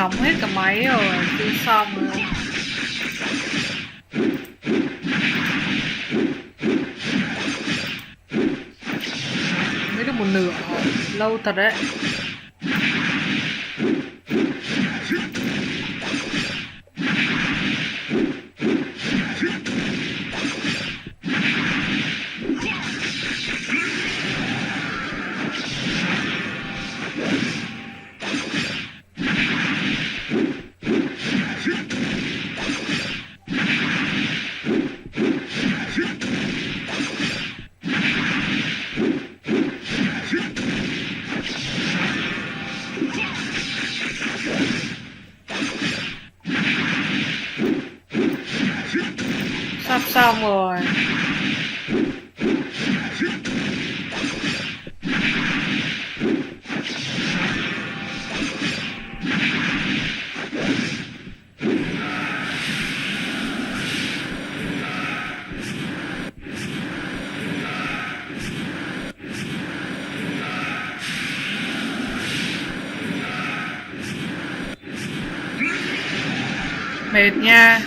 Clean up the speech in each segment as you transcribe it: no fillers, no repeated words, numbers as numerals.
hỏng hết cả máy rồi, chưa xong rồi. Mới được một nửa, lâu thật đấy. Sắp xong rồi. Mệt nha.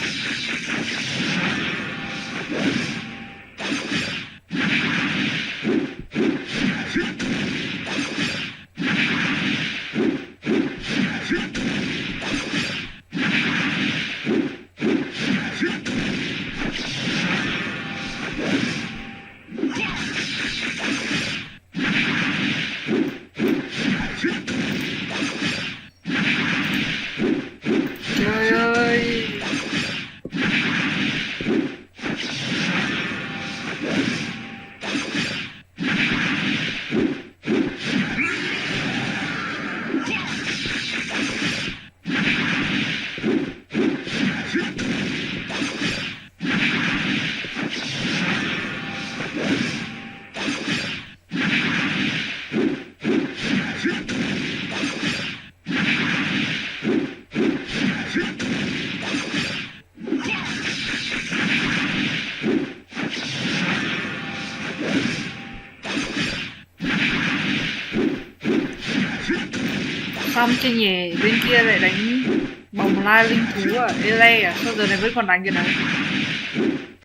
Trời ơi. Xong chưa nhỉ, bên kia lại đánh bồng lai linh thú à, Ele à, sao giờ này vẫn còn đánh cái đấy.